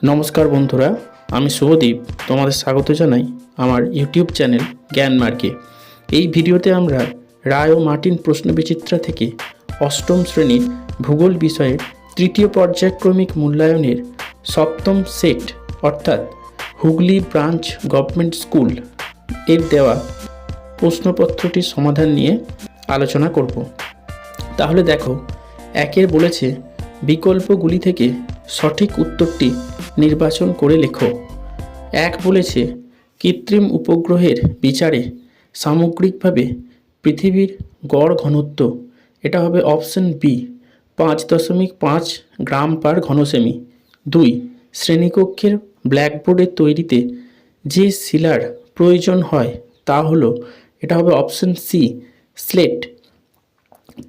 নমস্কার বন্ধুরা, আমি শুভদীপ তোমাদের স্বাগত জানাই আমার ইউটিউব চ্যানেল জ্ঞানমার্গে। এই ভিডিওতে আমরা রায় ও মার্টিন প্রশ্নবিচিত্রা থেকে অষ্টম শ্রেণীর ভূগোল বিষয়ের তৃতীয় পর্যায়ক্রমিক মূল্যায়নের সপ্তম সেট অর্থাৎ হুগলি ব্রাঞ্চ গভর্নমেন্ট স্কুল এর দেওয়া প্রশ্নপত্রটির সমাধান নিয়ে আলোচনা করব। তাহলে দেখো, একের বলেছে বিকল্পগুলি থেকে সঠিক উত্তরটি নির্বাচন করে লেখো। এক বলেছে কৃত্রিম উপগ্রহের বিচারে সামগ্রিকভাবে পৃথিবীর গড় ঘনত্ব, এটা হবে অপশন বি 5.5 গ্রাম পার ঘনসেমি। 2, শ্রেণীকক্ষের ব্ল্যাকবোর্ডের তৈরিতে যে শিলার প্রয়োজন হয় তা হলো, এটা হবে অপশন সি স্লেট।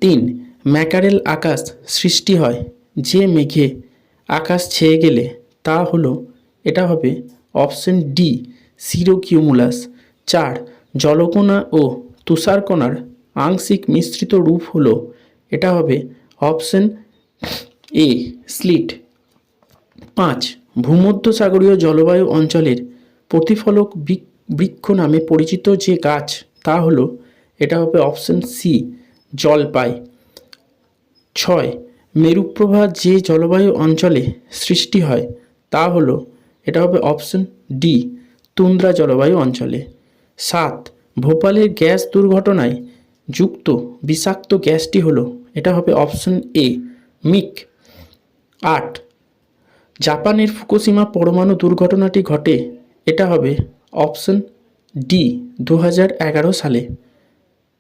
3, ম্যাকারেল আকাশ সৃষ্টি হয় যে মেঘে আকাশ ছেয়ে গেলে তা হলো, এটা হবে অপশন ডি সিরোকিউমুলাস। 4, জলকণা ও তুষারকণার আংশিক মিশ্রিত রূপ হলো, এটা হবে অপশন এ স্লিট। 5, ভূমধ্যসাগরীয় জলবায়ু অঞ্চলের প্রতিফলক বৃক্ষ নামে পরিচিত যে গাছ তা হলো, এটা হবে অপশন সি জলপাই। 6, মেরুপ্রবাহ যে জলবায়ু অঞ্চলে সৃষ্টি হয় তা হলো, এটা হবে অপশন ডি তুন্দ্রা জলবায়ু অঞ্চলে। 7, ভোপালের গ্যাস দুর্ঘটনায় যুক্ত বিষাক্ত গ্যাসটি হলো, এটা হবে অপশন এ মিক। 8, জাপানের ফুকুশিমা পরমাণু দুর্ঘটনাটি ঘটে, এটা হবে অপশন ডি 2011 সালে।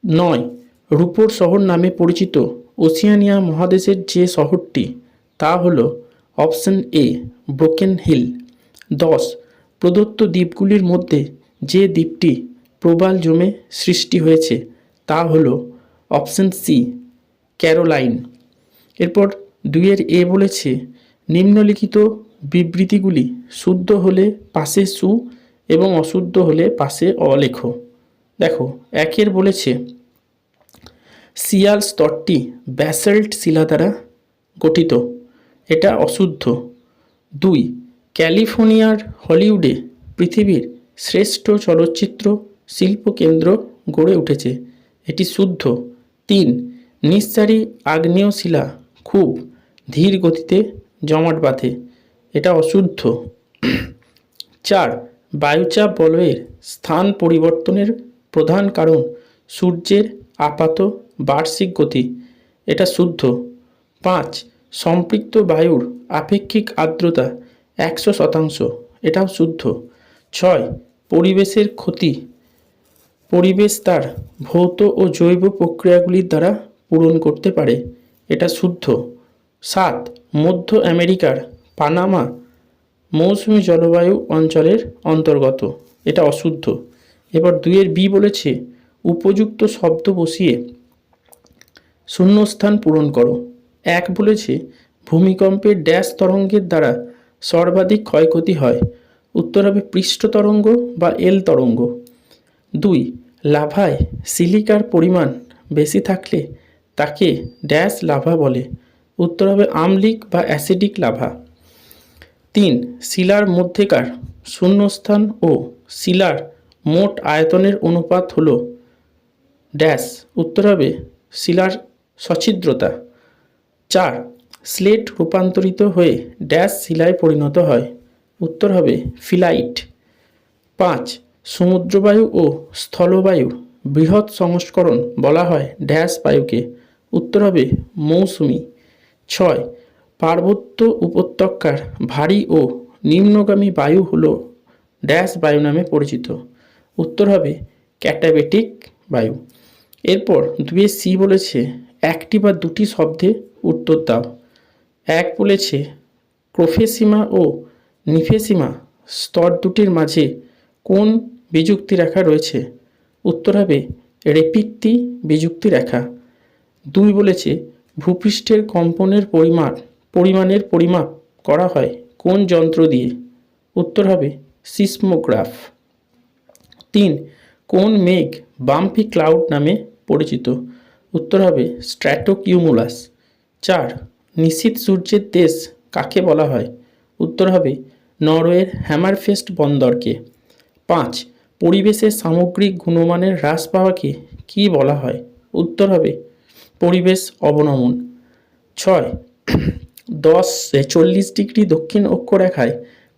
9, রূপোর শহর নামে পরিচিত ওশিয়ানিয়া মহাদেশের যে শহরটি তা হলো অপশন এ ব্রোকেন হিল। 10, প্রদত্ত দ্বীপগুলির মধ্যে যে দ্বীপটি প্রবাল জমে সৃষ্টি হয়েছে তা হলো অপশন সি ক্যারোলাইন। এরপর 2 এ বলেছে নিম্নলিখিত বিবৃতিগুলি শুদ্ধ হলে পাশে সু এবং অশুদ্ধ হলে পাশে অ লেখো। দেখো, একের বলেছে সিয়াল স্তরটি ব্যাসল্ট শিলা দ্বারা গঠিত, এটা অশুদ্ধ। 2, ক্যালিফোর্নিয়ার হলিউডে পৃথিবীর শ্রেষ্ঠ চলচ্চিত্র শিল্পকেন্দ্র গড়ে উঠেছে, এটি শুদ্ধ। 3, নিঃসারী আগ্নেয় শিলা খুব ধীর গতিতে জমাট বাঁধে, এটা অশুদ্ধ। 4, বায়ুচাপ বলয়ের স্থান পরিবর্তনের প্রধান কারণ সূর্যের আপাত বার্ষিক গতি, এটা শুদ্ধ। 5, সম্পৃক্ত বায়ুর আপেক্ষিক আর্দ্রতা 100%, এটাও শুদ্ধ। 6, পরিবেশের ক্ষতি পরিবেশ তার ভৌত ও জৈব প্রক্রিয়াগুলির দ্বারা পূরণ করতে পারে, এটা শুদ্ধ। 7, মধ্য আমেরিকার পানামা মৌসুমী জলবায়ু অঞ্চলের অন্তর্গত, এটা অশুদ্ধ। এবার 2 বি বলেছে উপযুক্ত শব্দ বসিয়ে শূন্যস্থান পূরণ করো। 1 বলেছে ভূমিকম্পের ড্যাশ তরঙ্গের দ্বারা সর্বাধিক ক্ষয়ক্ষতি হয়, উত্তর হবে পৃষ্ঠ তরঙ্গ বা এল তরঙ্গ। 2, লাভায় সিলিকার পরিমাণ বেশি থাকলে তাকে ড্যাশ লাভা বলে, উত্তর হবে আম্লিক বা অ্যাসিডিক লাভা। 3, শিলার মধ্যেকার শূন্যস্থান ও শিলার মোট আয়তনের অনুপাত হলো ড্যাশ, উত্তর হবে শিলার সছিদ্রতা। 4, স্লেট রূপান্তরিত হয়ে ড্যাশ শিলায় পরিণত হয়, উত্তর হবে ফিলাইট। 5, সমুদ্রবায়ু ও স্থলবায়ুর বৃহৎ সংস্করণ বলা হয় ড্যাশ বায়ুকে, উত্তর হবে মৌসুমী। 6, পার্বত্য উপত্যকার ভারী ও নিম্নগামী বায়ু হলো ড্যাশ বায়ু নামে পরিচিত, উত্তর হবে ক্যাটাবেটিক বায়ু। এরপর 2 সি বলেছে একটি বা দুটি শব্দে উত্তর দাও। 1 বলেছে ক্রোফেসিমা ও নিফেসিমা স্তর দুটির মাঝে কোন বিযুক্তি রেখা রয়েছে, উত্তর হবে রেপিক্তি বিযুক্তি রেখা। 2 বলেছে ভূপৃষ্ঠের কম্পনের পরিমাণের পরিমাপ করা হয় কোন যন্ত্র দিয়ে, উত্তর হবে সিসমোগ্রাফ। 3, কোন মেঘ বাম্পি ক্লাউড নামে পরিচিত, উত্তর হবে স্ট্র্যাটোকিউমুলাস। 4, নিশীথ সূর্যের দেশ কাকে বলা হয়, উত্তর হবে নরওয়ের হ্যামারফেস্ট বন্দরকে? 5. পরিবেশের সামগ্রিক গুণমানের হ্রাস পাওয়াকে কী বলা হয়? উত্তর হবে পরিবেশ অবনমন। 6. 40 ডিগ্রি দক্ষিণ অক্ষরেখায়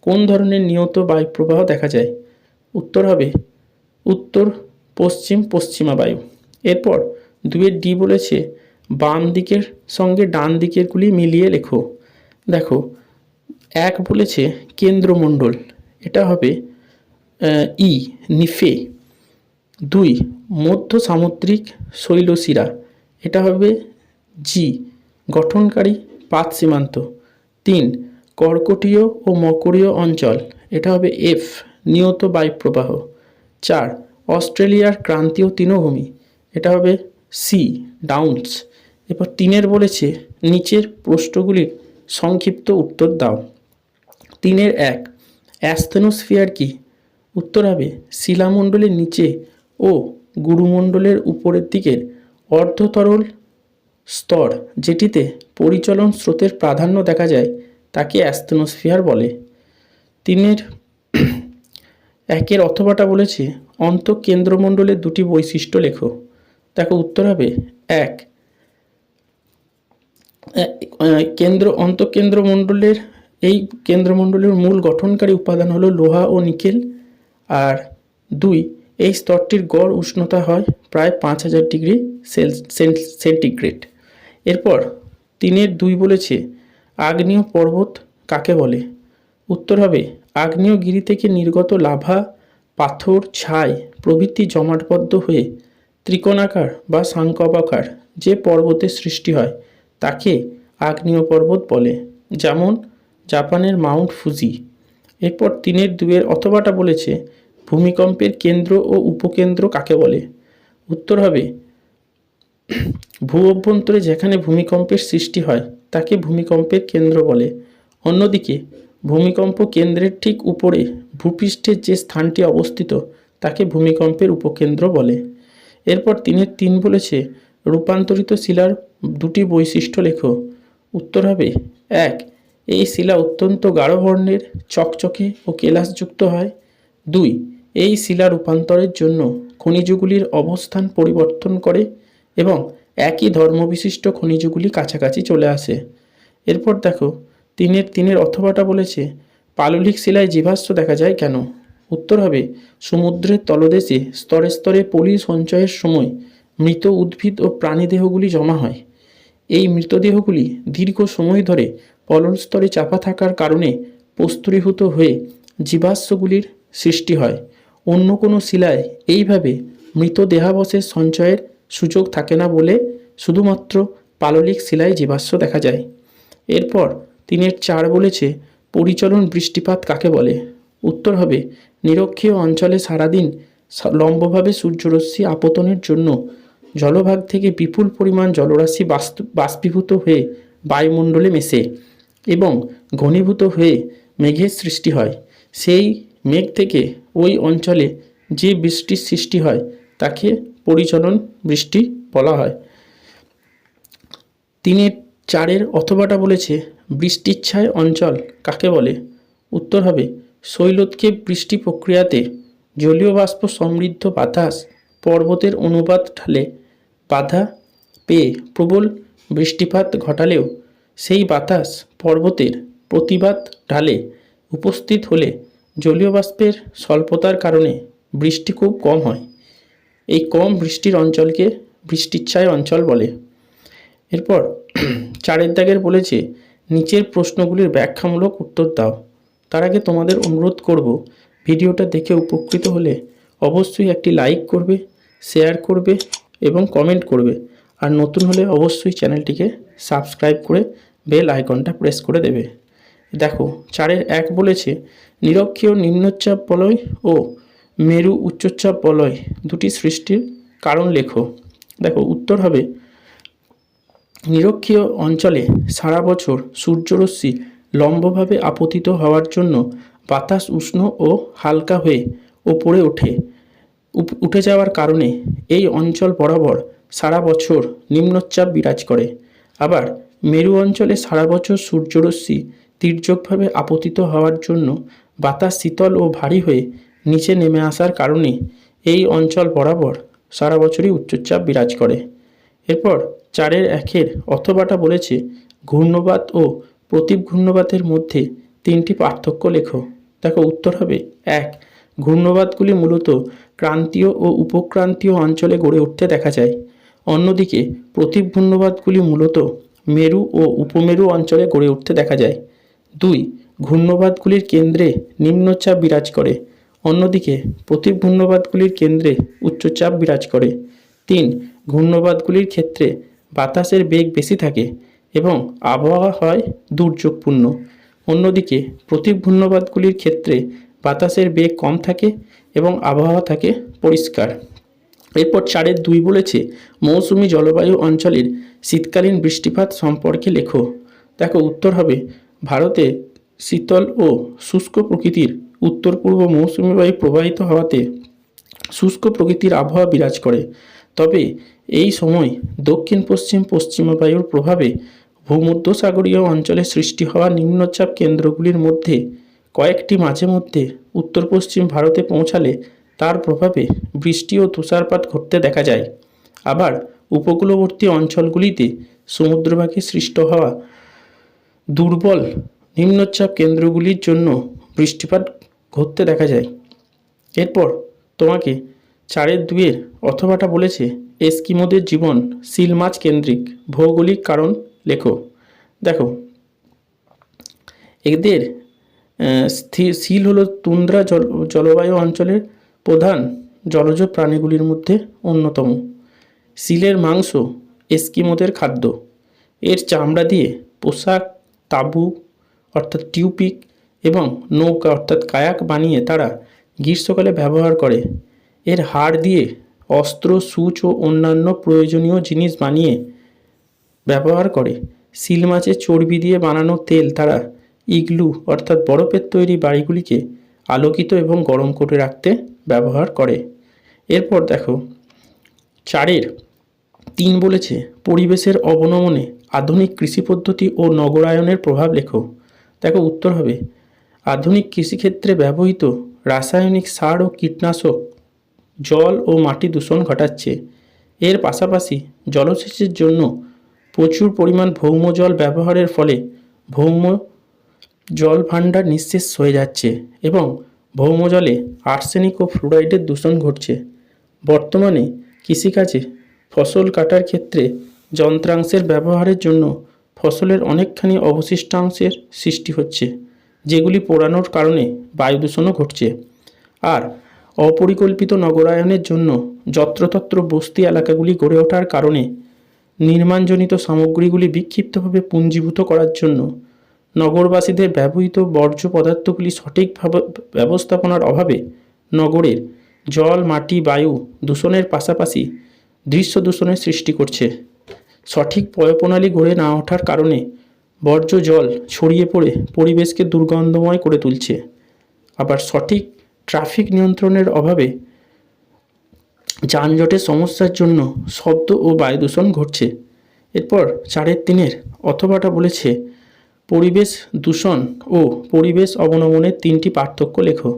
কোন ধরনের নিয়ত বায়ুপ্রবাহ দেখা যায়? উত্তর হবে উত্তর পশ্চিম পশ্চিমা বায়ু। এরপর 2 ডি বলেছে বাম দিকের সঙ্গে ডান দিকেরগুলি মিলিয়ে লেখো। দেখো 1 বলেছে কেন্দ্রমণ্ডল, এটা হবে ই নিফে। 2 মধ্য সামুদ্রিক শৈলশিরা, এটা হবে জি গঠনকারী পাত সীমান্ত। 3 কর্কটীয় ও মকরীয় অঞ্চল, এটা হবে এফ নিয়ত বায়ুপ্রবাহ। 4 অস্ট্রেলিয়ার ক্রান্তীয় তৃণভূমি, এটা হবে সি ডাউন্স। এরপর 3 বলেছে নিচের প্রশ্নগুলির সংক্ষিপ্ত উত্তর দাও। 3-1 অ্যাস্থেনোস্ফিয়ার কি? উত্তর হবে শিলামণ্ডলের নিচে ও গুরুমণ্ডলের উপরের দিকের অর্ধতরল স্তর যেটিতে পরিচলন স্রোতের প্রাধান্য দেখা যায় তাকে অ্যাস্থেনোস্ফিয়ার বলে। 3-1 অথবাটা বলেছে অন্তঃকেন্দ্রমণ্ডলের 2টি বৈশিষ্ট্য লেখো। দেখো উত্তর হবে 1 অন্তঃকেন্দ্রমণ্ডলের এই কেন্দ্রমণ্ডলের মূল গঠনকারী উপাদান হলো লোহা ও নিকেল। আর 2 এই স্তরটির গড় উষ্ণতা হয় প্রায় 5000 ডিগ্রি সেন্টিগ্রেড। এরপর 3-2 বলেছে আগ্নেয় পর্বত কাকে বলে? উত্তর হবে আগ্নেয়গিরি থেকে নির্গত লাভা, পাথর, ছাই প্রভৃতি জমাটবদ্ধ হয়ে ত্রিকোণাকার বা শঙ্কাকার যে পর্বতের সৃষ্টি হয় তাকে আগ্নেয় পর্বত বলে, যেমন জাপানের মাউন্ট ফুজি। এরপর 3-2 অথবাটা বলেছে ভূমিকম্পের কেন্দ্র ও উপকেন্দ্র কাকে বলে? উত্তর হবে ভূ অভ্যন্তরে যেখানে ভূমিকম্পের সৃষ্টি হয় তাকে ভূমিকম্পের কেন্দ্র বলে। অন্যদিকে ভূমিকম্প কেন্দ্রের ঠিক উপরে ভূপৃষ্ঠের যে স্থানটি অবস্থিত তাকে ভূমিকম্পের উপকেন্দ্র বলে। এরপর 3 বলেছে রূপান্তরিত শিলার 2টি বৈশিষ্ট্য লেখো। উত্তর হবে 1 এই শিলা অত্যন্ত গাঢ় বর্ণের, চকচকে ও কেলাসযুক্ত হয়। 2 এই শিলা রূপান্তরের জন্য খনিজগুলির অবস্থান পরিবর্তন করে এবং একই ধর্মবিশিষ্ট খনিজগুলি কাছাকাছি চলে আসে। এরপর দেখো 3-3 অথবাটা বলেছে পাললিক শিলায় জীবাশ্ম দেখা যায় কেন? উত্তর হবে সমুদ্রের তলদেশে স্তরে স্তরে পলি সঞ্চয়ের সময় মৃত উদ্ভিদ ও প্রাণীদেহগুলি জমা হয়। এই মৃতদেহগুলি দীর্ঘ সময় ধরে পলল স্তরে চাপা থাকার কারণে প্রস্তরীভূত হয়ে জীবাশ্মগুলির সৃষ্টি হয়। অন্য কোনো শিলায় এইভাবে মৃতদেহাবশেষ সঞ্চয়ের সুযোগ থাকে না বলে শুধুমাত্র পাললিক শিলায় জীবাশ্ম দেখা যায়। এরপর 3-4 বলেছে পরিচলন বৃষ্টিপাত কাকে বলে? উত্তর হবে নিরক্ষীয় অঞ্চলে সারাদিন লম্বভাবে সূর্যরশ্মি আপতনের জন্য জলভাগ থেকে বিপুল পরিমাণ জলরাশি বাষ্পীভূত হয়ে বায়ুমণ্ডলে মেশে এবং ঘনীভূত হয়ে মেঘের সৃষ্টি হয়। সেই মেঘ থেকে ওই অঞ্চলে যে বৃষ্টির সৃষ্টি হয় তাকে পরিচলন বৃষ্টি বলা হয়। 3-4 অথবাটা বলেছে বৃষ্টিচ্ছায় অঞ্চল কাকে বলে? উত্তর হবে শৈলোৎক্ষেপ বৃষ্টি প্রক্রিয়াতে জলীয় বাষ্প সমৃদ্ধ বাতাস পর্বতের অনুপাত ঢালে বাধা পেয়ে প্রবল বৃষ্টিপাত ঘটালেও সেই বাতাস পর্বতের প্রতিবাদ ঢালে উপস্থিত হলে জলীয় বাষ্পের স্বল্পতার কারণে বৃষ্টি খুব কম হয়। এই কম বৃষ্টির অঞ্চলকে বৃষ্টিচ্ছায় অঞ্চল বলে। এরপর 4 বলেছে নিচের প্রশ্নগুলির ব্যাখ্যামূলক উত্তর দাও। তার আগে তোমাদের অনুরোধ করব ভিডিওটা দেখে উপকৃত হলে অবশ্যই একটি লাইক করবে, শেয়ার করবে এবং কমেন্ট করবে। আর নতুন হলে অবশ্যই চ্যানেলটিকে সাবস্ক্রাইব করে বেল আইকনটা প্রেস করে দেবে। দেখো 4-1 বলেছে নিরক্ষীয় নিম্নচাপ বলয় ও মেরু উচ্চচাপ বলয় দুটি সৃষ্টির কারণ লেখো। দেখো উত্তর হবে নিরক্ষীয় অঞ্চলে সারা বছর সূর্যরশ্মি লম্বভাবে আপতিত হওয়ার জন্য বাতাস উষ্ণ ও হালকা হয়ে ওপরে উঠে যাওয়ার কারণে এই অঞ্চল বরাবর সারা বছর নিম্নচাপ বিরাজ করে। আবার মেরু অঞ্চলে সারা বছর সূর্যরশ্মি তির্যকভাবে আপতিত হওয়ার জন্য বাতাস শীতল ও ভারী হয়ে নিচে নেমে আসার কারণে এই অঞ্চল বরাবর সারা বছরই উচ্চচাপ বিরাজ করে। এরপর 4-1 অথবাটা বলেছে ঘূর্ণবাত ও প্রতীপ ঘূর্ণবাতের মধ্যে 3টি পার্থক্য লেখো। দেখো উত্তর হবে 1, ঘূর্ণবাতগুলি মূলত ক্রান্তীয় ও উপক্রান্তীয় অঞ্চলে গড়ে উঠতে দেখা যায়। অন্যদিকে প্রতীপ ঘূর্ণবাতগুলি মূলত মেরু ও উপমেরু অঞ্চলে গড়ে উঠতে দেখা যায়। 2, ঘূর্ণবাতগুলির কেন্দ্রে নিম্নচাপ বিরাজ করে, অন্যদিকে প্রতীপ ঘূর্ণবাতগুলির কেন্দ্রে উচ্চচাপ বিরাজ করে। 3, ঘূর্ণবাতগুলির ক্ষেত্রে বাতাসের বেগ বেশি থাকে এবং আবহাওয়া হয় দুর্যোগপূর্ণ, অন্যদিকে প্রতীপ ঘূর্ণবাতগুলির ক্ষেত্রে বাতাসের বেগ কম থাকে এবং আবহাওয়া থাকে পরিষ্কার। এরপর 4-2 বলেছে মৌসুমি জলবায়ু অঞ্চলের শীতকালীন বৃষ্টিপাত সম্পর্কে লেখো। দেখো উত্তর হবে ভারতে শীতল ও শুষ্ক প্রকৃতির উত্তর পূর্ব মৌসুমি বায়ু প্রবাহিত হওয়াতে শুষ্ক প্রকৃতির আবহাওয়া বিরাজ করে। তবে এই সময় দক্ষিণ পশ্চিম পশ্চিমা বায়ুর প্রভাবে ভূমধ্যসাগরীয় অঞ্চলে সৃষ্টি হওয়া নিম্নচাপ কেন্দ্রগুলির মধ্যে কয়েকটি মাঝে মধ্যে উত্তর পশ্চিম ভারতে পৌঁছালে তার প্রভাবে বৃষ্টি ও তুষারপাত ঘটতে দেখা যায়। আবার উপকূলবর্তী অঞ্চলগুলিতে সমুদ্রভাগে সৃষ্ট হওয়া দুর্বল নিম্নচাপ কেন্দ্রগুলির জন্য বৃষ্টিপাত ঘটতে দেখা যায়। এরপর তোমাকে 4-2 অথবাটা বলেছে এস্কিমোদের জীবন সিল মাছ কেন্দ্রিক, ভৌগোলিক কারণ লেখো। দেখো এদের সিল হলো তুন্দ্রা জলবায়ু অঞ্চলের প্রধান জলজ প্রাণীগুলির মধ্যে অন্যতম। সিলের মাংস এস্কিমোদের খাদ্য। এর চামড়া দিয়ে পোশাক, তাঁবু অর্থাৎ টিউপিক এবং নৌকা অর্থাৎ কায়াক বানিয়ে তারা গ্রীষ্মকালে ব্যবহার করে। এর হাড় দিয়ে অস্ত্র, সূচ ও অন্যান্য প্রয়োজনীয় জিনিস বানিয়ে ব্যবহার করে। সিল মাছের চর্বি দিয়ে বানানো তেল তারা ইগলু অর্থাৎ বরফের তৈরি বাড়িগুলিকে আলোকিত এবং গরম করে রাখতে ব্যবহার করে। এরপর দেখো 4-3 বলেছে পরিবেশের অবনমনে আধুনিক কৃষি পদ্ধতি ও নগরায়নের প্রভাব লেখো। দেখো উত্তর হবে আধুনিক কৃষিক্ষেত্রে ব্যবহৃত রাসায়নিক সার ও কীটনাশক জল ও মাটি দূষণ ঘটাচ্ছে। এর পাশাপাশি জলসেচের জন্য প্রচুর পরিমাণ ভৌম জল ব্যবহারের ফলে ভৌম জল ভাণ্ডার নিঃশেষ হয়ে যাচ্ছে এবং ভৌম জলে আর্সেনিক ও ফ্লুরাইডের দূষণ ঘটছে। বর্তমানে কৃষিকাজে ফসল কাটার ক্ষেত্রে যন্ত্রাংশের ব্যবহারের জন্য ফসলের অনেকখানি অবশিষ্টাংশের সৃষ্টি হচ্ছে, যেগুলি পোড়ানোর কারণে বায়ু দূষণও ঘটছে। আর অপরিকল্পিত নগরায়নের জন্য যত্রতত্র বস্তি এলাকাগুলি গড়ে ওঠার কারণে নির্মাণজনিত সামগ্রীগুলি বিক্ষিপ্তভাবে পুঞ্জীভূত করার জন্য নগরবাসীদের ব্যবহৃত বর্জ্য পদার্থগুলি সঠিকভাবে ব্যবস্থাপনার অভাবে নগরের জল, মাটি, বায়ু দূষণের পাশাপাশি দৃশ্য দূষণের সৃষ্টি করছে। সঠিক পয়ঃপ্রণালী গড়ে না ওঠার কারণে বর্জ্য জল ছড়িয়ে পড়ে পরিবেশকে দুর্গন্ধময় করে তুলছে। আবার সঠিক ট্রাফিক নিয়ন্ত্রণের অভাবে যানজটের সমস্যার জন্য শব্দ ও বায়ু দূষণ ঘটছে। এরপর 4-3 অথবাটা বলেছে পরিবেশ দূষণ ও পরিবেশ অবনমনের 3টি পার্থক্য লেখো।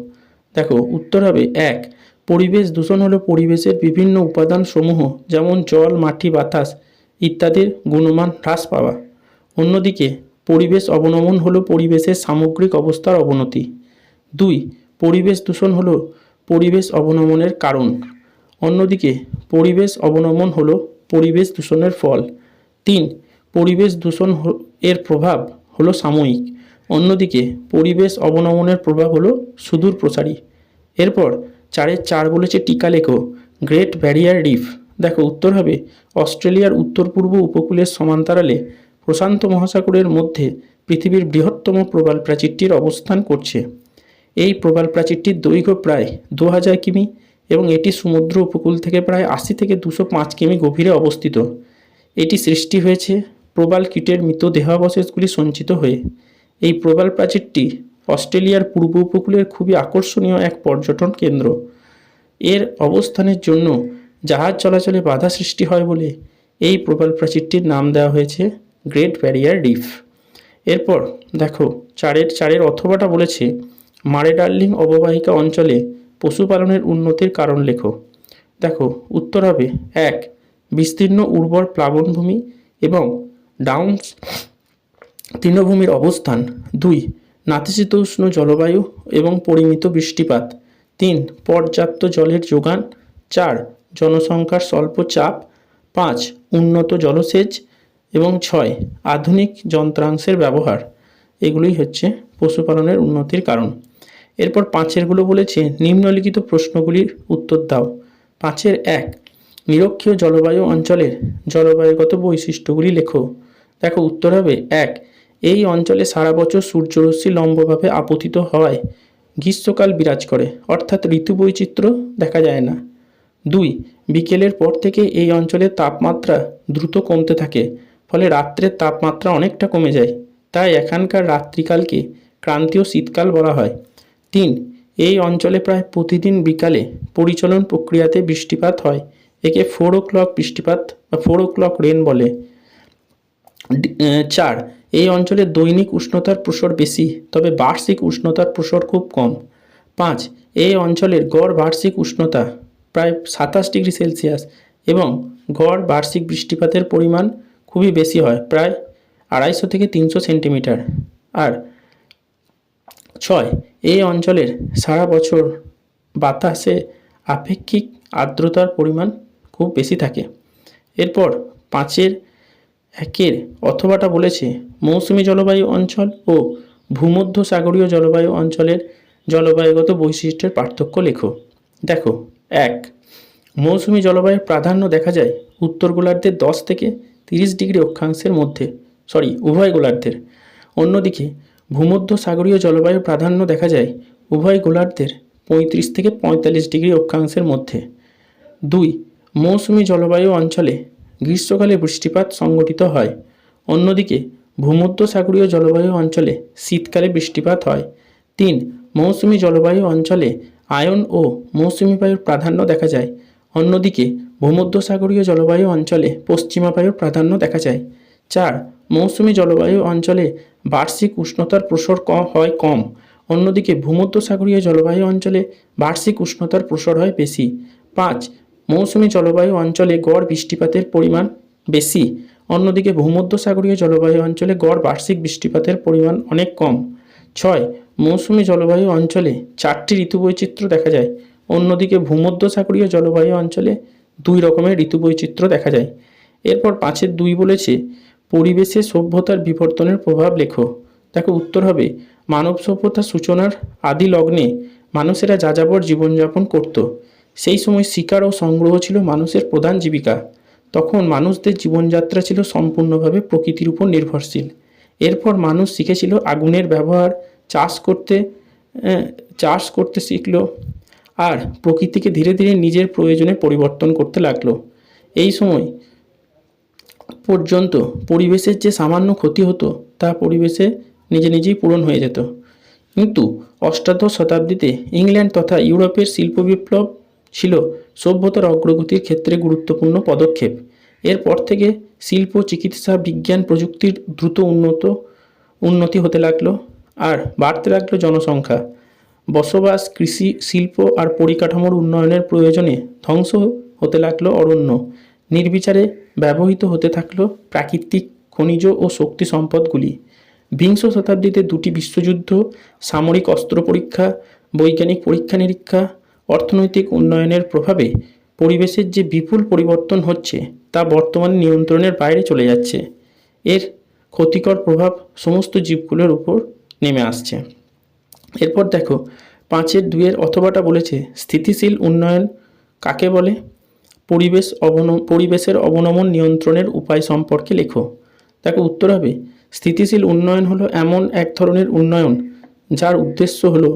দেখো উত্তর হবে 1, পরিবেশ দূষণ হলো পরিবেশের বিভিন্ন উপাদান সমূহ যেমন জল, মাটি, বাতাস ইত্যাদির গুণমান হ্রাস পাওয়া। অন্যদিকে পরিবেশ অবনমন হলো পরিবেশের সামগ্রিক অবস্থার অবনতি। 2, পরিবেশ দূষণ হলো পরিবেশ অবনমনের কারণ। অন্যদিকে পরিবেশ অবনমন হলো পরিবেশ দূষণের ফল। 3, পরিবেশ দূষণ এর প্রভাব হলো সাময়িক, অন্যদিকে পরিবেশ অবনমনের প্রভাব হলো সুদূর প্রসারী। এরপর 4-4 বলেছে টিকা লেখো গ্রেট ব্যারিয়ার রিফ। দেখো উত্তর হবে অস্ট্রেলিয়ার উত্তর পূর্ব উপকূলের সমান্তরালে প্রশান্ত মহাসাগরের মধ্যে পৃথিবীর বৃহত্তম প্রবাল প্রাচীরটির অবস্থান করছে। এই প্রবাল প্রাচীরটির দৈর্ঘ্য প্রায় 2000 কিমি এবং এটি সমুদ্র উপকূল থেকে প্রায় 80 থেকে 205 কিমি গভীরে অবস্থিত। এটি সৃষ্টি হয়েছে প্রবাল কীটের মৃত দেহাবশেষগুলি সঞ্চিত হয়ে। এই প্রবাল প্রাচীরটি অস্ট্রেলিয়ার পূর্ব উপকূলের খুবই আকর্ষণীয় এক পর্যটন কেন্দ্র। এর অবস্থানের জন্য জাহাজ চলাচলে বাধা সৃষ্টি হয় বলে এই প্রবাল প্রাচীরটির নাম দেওয়া হয়েছে গ্রেট ব্যারিয়ার রিফ। এরপর দেখো চারের অথবাটা বলেছে মারে ডার্লিং অববাহিকা অঞ্চলে পশুপালনের উন্নতির কারণ লেখো। দেখো উত্তর হবে 1, বিস্তীর্ণ উর্বর প্লাবনভূমি এবং ডাউন্স তৃণভূমির অবস্থান। 2, নাতিশীতোষ্ণ জলবায়ু এবং পরিমিত বৃষ্টিপাত। 3, পর্যাপ্ত জলের যোগান। 4, জনসংখ্যার স্বল্প চাপ। 5, উন্নত জলসেচ এবং 6, আধুনিক যন্ত্রাংশের ব্যবহার। এগুলোই হচ্ছে পশুপালনের উন্নতির কারণ। এরপর 5এরগুলো বলেছে নিম্নলিখিত প্রশ্নগুলির উত্তর দাও। 5-এর 1, নিরক্ষীয় জলবায়ু অঞ্চলের জলবায়ুগত বৈশিষ্ট্যগুলি লেখো। দেখো উত্তর হবে 1, এই অঞ্চলে সারা বছর সূর্যরশ্মি লম্বভাবে আপতিত হওয়ায় গ্রীষ্মকাল বিরাজ করে, অর্থাৎ ঋতু বৈচিত্র্য দেখা যায় না। 2, বিকেলের পর থেকে এই অঞ্চলের তাপমাত্রা দ্রুত কমতে থাকে, ফলে রাত্রের তাপমাত্রা অনেকটা কমে যায়, তাই এখানকার রাত্রিকালকে ক্রান্তীয় শীতকাল বলা হয়। 3, এই অঞ্চলে প্রায় প্রতিদিন বিকালে পরিচলন প্রক্রিয়াতে বৃষ্টিপাত হয়, একে 4 o'clock বৃষ্টিপাত বা 4 o'clock রেন বলে। 4, এই অঞ্চলে দৈনিক উষ্ণতার প্রসর বেশি, তবে বার্ষিক উষ্ণতার প্রসর খুব কম। 5, এই অঞ্চলের গড় বার্ষিক উষ্ণতা প্রায় 27°C এবং গড় বার্ষিক বৃষ্টিপাতের পরিমাণ খুবই বেশি হয়, প্রায় 250 থেকে 300 সেন্টিমিটার। আর 6, এই অঞ্চলের সারা বছর বাতাসে আপেক্ষিক আর্দ্রতার পরিমাণ খুব বেশি থাকে। এরপর 5-এর 1-এর অথবাটা বলেছে মৌসুমী জলবায়ু অঞ্চল ও ভূমধ্যসাগরীয় জলবায়ু অঞ্চলের জলবায়ুগত বৈশিষ্ট্যের পার্থক্য লেখো। দেখো 1, মৌসুমী জলবায়ুর প্রাধান্য দেখা যায় উত্তর গোলার্ধের 10 থেকে 30 ডিগ্রি অক্ষাংশের মধ্যে, উভয় গোলার্ধের। অন্যদিকে ভূমধ্যসাগরীয় জলবায়ুর প্রাধান্য দেখা যায় উভয় গোলার্ধের 35 থেকে 45 ডিগ্রি অক্ষাংশের মধ্যে। 2, মৌসুমী জলবায়ু অঞ্চলে গ্রীষ্মকালে বৃষ্টিপাত সংঘটিত হয়, অন্যদিকে ভূমধ্যসাগরীয় জলবায়ু অঞ্চলে শীতকালে বৃষ্টিপাত হয়। 3, মৌসুমী জলবায়ু অঞ্চলে আয়ন ও মৌসুমী বায়ুর প্রাধান্য দেখা যায়, অন্যদিকে ভূমধ্যসাগরীয় জলবায়ু অঞ্চলে পশ্চিমা বায়ুর প্রাধান্য দেখা যায়। 4, মৌসুমী জলবায়ু অঞ্চলে বার্ষিক উষ্ণতার প্রসর কম, অন্যদিকে ভূমধ্যসাগরীয় জলবায়ু অঞ্চলে বার্ষিক উষ্ণতার প্রসর হয় বেশি। 5, মৌসুমী জলবায়ু অঞ্চলে গড় বৃষ্টিপাতের পরিমাণ বেশি, অন্যদিকে ভূমধ্যসাগরীয় জলবায়ু অঞ্চলে গড় বার্ষিক বৃষ্টিপাতের পরিমাণ অনেক কম। 6, মৌসুমী জলবায়ু অঞ্চলে 4টি ঋতু বৈচিত্র্য দেখা যায়, অন্যদিকে ভূমধ্যসাগরীয় জলবায়ু অঞ্চলে 2 রকমের ঋতু বৈচিত্র্য দেখা যায়। এরপর 5-এর 2 বলেছে পরিবেশে সভ্যতার বিবর্তনের প্রভাব লেখো। দেখো উত্তর হবে মানব সভ্যতার সূচনার আদি লগ্নে মানুষেরা যাযাবর জীবনযাপন করত। সেই সময় শিকার ও সংগ্রহ ছিল মানুষের প্রধান জীবিকা। তখন মানুষদের জীবনযাত্রা ছিল সম্পূর্ণভাবে প্রকৃতির উপর নির্ভরশীল। এরপর মানুষ শিখেছিল আগুনের ব্যবহার, চাষ করতে শিখল আর প্রকৃতিকে ধীরে ধীরে নিজের প্রয়োজনে পরিবর্তন করতে লাগলো। এই সময় পর্যন্ত পরিবেশের যে সামান্য ক্ষতি হতো তা পরিবেশে নিজেই পূরণ হয়ে যেত। কিন্তু অষ্টাদশ শতাব্দীতে ইংল্যান্ড তথা ইউরোপের শিল্প বিপ্লব ছিল সভ্যতার অগ্রগতির ক্ষেত্রে গুরুত্বপূর্ণ পদক্ষেপ। এরপর থেকে শিল্প, চিকিৎসা, বিজ্ঞান, প্রযুক্তির দ্রুত উন্নতি হতে লাগলো আর বাড়তে লাগলো জনসংখ্যা। বসবাস, কৃষি, শিল্প আর পরিকাঠামোর উন্নয়নের প্রয়োজনে ধ্বংস হতে লাগলো অরণ্য, নির্বিচারে ব্যবহৃত হতে থাকলো প্রাকৃতিক খনিজ ও শক্তি সম্পদগুলি। বিংশ শতাব্দীতে 2টি বিশ্বযুদ্ধ, সামরিক অস্ত্র পরীক্ষা, বৈজ্ঞানিক পরীক্ষা নিরীক্ষা, অর্থনৈতিক উন্নয়নের প্রভাবে পরিবেশের যে বিপুল পরিবর্তন হচ্ছে তা বর্তমানে নিয়ন্ত্রণের বাইরে চলে যাচ্ছে। এর ক্ষতিকর প্রভাব সমস্ত জীবগুলোর উপর নেমে আসছে। এরপর দেখো 5-এর 2-এর অথবাটা বলেছে স্থিতিশীল উন্নয়ন কাকে বলে। পরিবেশের অবনমন নিয়ন্ত্রণের উপায় সম্পর্কে লেখো। দেখো উত্তর হবে স্থিতিশীল উন্নয়ন হলো এমন এক ধরনের উন্নয়ন যার উদ্দেশ্য হলো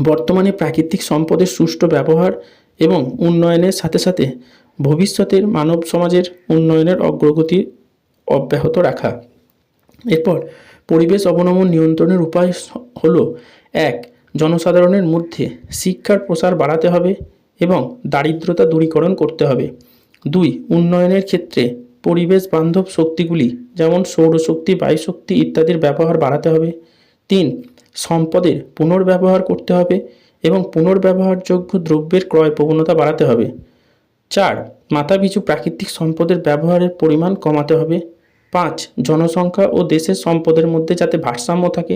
বর্তমানে প্রাকৃতিক সম্পদের সুষ্ঠু ব্যবহার এবং উন্নয়নের সাথে সাথে ভবিষ্যতের মানব সমাজের উন্নয়নের অগ্রগতি অব্যাহত রাখা। এরপর পরিবেশ অবনমন নিয়ন্ত্রণের উপায় হলো 1, জনসাধারণের মধ্যে শিক্ষার প্রসার বাড়াতে হবে এবং দারিদ্রতা দূরীকরণ করতে হবে। 2, উন্নয়নের ক্ষেত্রে পরিবেশ বান্ধব শক্তিগুলি যেমন সৌরশক্তি, বায়ুশক্তি ইত্যাদির ব্যবহার বাড়াতে হবে। 3. সম্পদের পুনর্ব্যবহার করতে হবে এবং পুনর্ব্যবহারযোগ্য দ্রব্যের ক্রয় প্রবণতা বাড়াতে হবে। 4. মাথাপিছু প্রাকৃতিক সম্পদের ব্যবহারের পরিমাণ কমাতে হবে। 5. জনসংখ্যা ও দেশের সম্পদের মধ্যে যাতে ভারসাম্য থাকে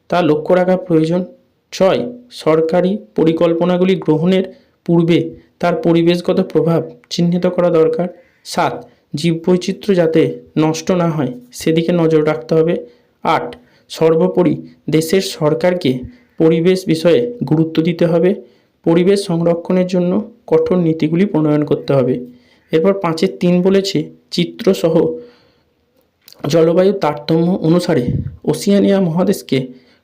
তা লক্ষ্য রাখা প্রয়োজন। 6. সরকারি পরিকল্পনাগুলি গ্রহণের পূর্বে তার পরিবেশগত প্রভাব চিহ্নিত করা দরকার। 7. জীববৈচিত্র্য যাতে নষ্ট না হয় সেদিকে নজর রাখতে হবে। 8. সর্বোপরি দেশের সরকারকে পরিবেশ বিষয়ে গুরুত্ব দিতে হবে। পরিবেশ সংরক্ষণের জন্য কঠোর নীতিগুলি প্রণয়ন করতে হবে। এরপর 5-এর 3 বলেছে চিত্রসহ জলবায়ু তারতম্য অনুসারে ওশিয়ানিয়া মহাদেশকে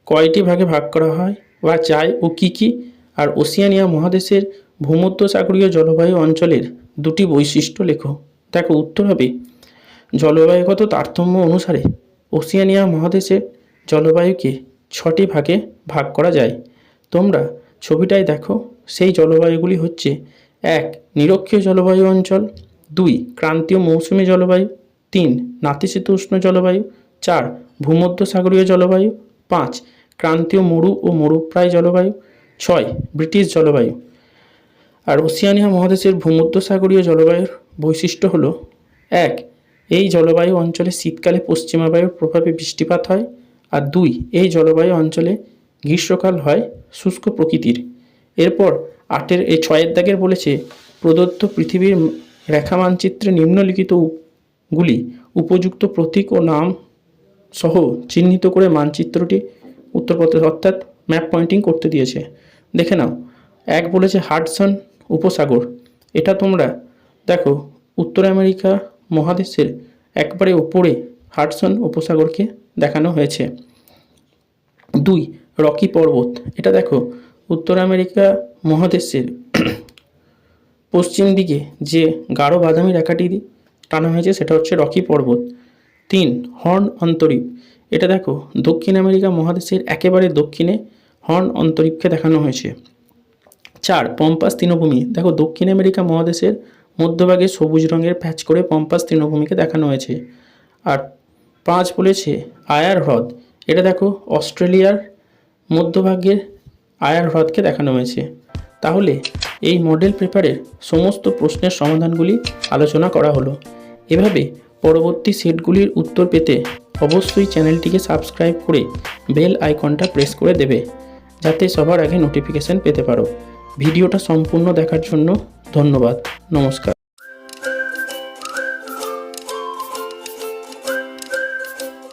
কয়টি ভাগে ভাগ করা হয় বা যায় ও কী কী? আর ওশিয়ানিয়া মহাদেশের ভূমধ্যসাগরীয় জলবায়ু অঞ্চলের দুটি বৈশিষ্ট্য লেখো। দেখো উত্তর হবে জলবায়ুগত তারতম্য অনুসারে ওশিয়ানিয়া মহাদেশের জলবায়ুকে 6টি ভাগে ভাগ করা যায়। তোমরা ছবিটায় দেখো সেই জলবায়ুগুলি হচ্ছে 1. নিরক্ষীয় জলবায়ু অঞ্চল, 2. ক্রান্তীয় মৌসুমী জলবায়ু, 3. নাতিশীতোষ্ণ জলবায়ু, 4. ভূমধ্যসাগরীয় জলবায়ু, 5. ক্রান্তীয় মরু ও মরুপ্রায় জলবায়ু, 6. ব্রিটিশ জলবায়ু। আর ওশিয়ানিয়া মহাদেশের ভূমধ্যসাগরীয় জলবায়ুর বৈশিষ্ট্য হলো 1. এই জলবায়ু অঞ্চলে শীতকালে পশ্চিমা বায়ুর প্রভাবে বৃষ্টিপাত হয়। আর 2. এই জলবায়ু অঞ্চলে গ্রীষ্মকাল হয় শুষ্ক প্রকৃতির। এরপর 6-এর দাগের বলেছে প্রদত্ত পৃথিবীর রেখা মানচিত্রে নিম্নলিখিতগুলি উপযুক্ত প্রতীক ও নাম সহ চিহ্নিত করে মানচিত্রটি উত্তরপত্র অর্থাৎ ম্যাপ পয়েন্টিং করতে দিয়েছে। দেখে নাও। 1 বলেছে হাডসন উপসাগর। এটা তোমরা দেখো উত্তর আমেরিকা মহাদেশের একবারে উপরে হাডসন উপসাগরকে দেখানো হয়েছে। 2. রকি পর্বত। এটা দেখো উত্তর আমেরিকা মহাদেশের পশ্চিম দিকে যে গাঢ় বাদামি রেখাটি টানা হয়েছে সেটা হচ্ছে রকি পর্বত। 3. হর্ন অন্তরীপ। এটা দেখো দক্ষিণ আমেরিকা মহাদেশের একেবারে দক্ষিণে হর্ন অন্তরীপকে দেখানো হয়েছে। 4. পম্পাস তৃণভূমি। দেখো দক্ষিণ আমেরিকা মহাদেশের মধ্যভাগে সবুজ রঙের প্যাচ করে পম্পাস তৃণভূমিকে দেখানো হয়েছে। আর 5 বলেছে আয়ার হ্রদ। এটা দেখো অস্ট্রেলিয়ার মধ্যভাগের আয়ার হ্রদকে দেখানো হয়েছে। তাহলে এই মডেল পেপারের সমস্ত প্রশ্নের সমাধানগুলি আলোচনা করা হলো। এভাবে পরবর্তী সেটগুলির উত্তর পেতে অবশ্যই চ্যানেলটিকে সাবস্ক্রাইব করে বেল আইকনটা প্রেস করে দেবে যাতে সবার আগে নোটিফিকেশান পেতে পারো। ভিডিওটা সম্পূর্ণ দেখার জন্য ধন্যবাদ। নমস্কার।